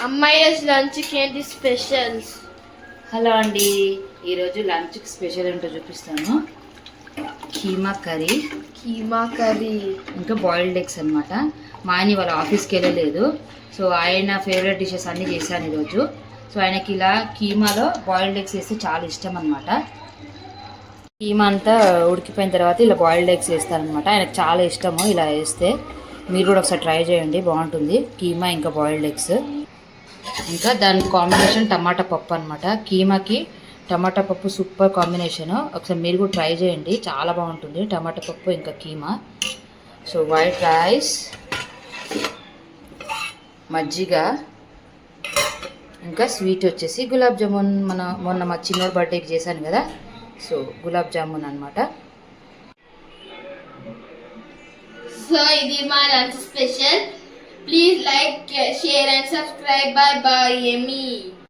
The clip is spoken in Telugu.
అమ్మాయిస్ లంచ్కి ఏంటి స్పెషల్స్? హలో అండి, ఈరోజు లంచ్కి స్పెషల్ ఏంటో చూపిస్తాను. కీమా కర్రీ ఇంకా బాయిల్డ్ ఎగ్స్ అనమాట. మా ఆయన వాళ్ళ ఆఫీస్కి వెళ్ళలేదు, సో ఆయన ఫేవరెట్ డిషెస్ అన్నీ చేశాను ఈరోజు. సో ఆయనకి ఇలా కీమాలో బాయిల్డ్ ఎగ్స్ వేస్తే చాలా ఇష్టం అనమాట. కీమా అంతా ఉడికిపోయిన తర్వాత ఇలా బాయిల్డ్ ఎగ్స్ వేస్తారనమాట. ఆయనకు చాలా ఇష్టము ఇలా వేస్తే. మీరు కూడా ఒకసారి ట్రై చేయండి, బాగుంటుంది. కీమా ఇంకా బాయిల్డ్ ఎగ్స్. ఇంకా దాని కాంబినేషన్ టమాటా పప్పు అనమాట. కీమాకి టమాటా పప్పు సూపర్ కాంబినేషను. ఒకసారి మీరు కూడా ట్రై చేయండి, చాలా బాగుంటుంది టమాటా పప్పు ఇంకా కీమా. సో వైట్ రైస్, మజ్జిగ, ఇంకా స్వీట్ వచ్చేసి గులాబ్ జామున్. మొన్న మా చిన్నోడు బర్త్డేకి చేశాను కదా, సో గులాబ్ జామున్ అనమాట. సో ఇది మా lunch special. Please like, share and subscribe. By by. ఏమి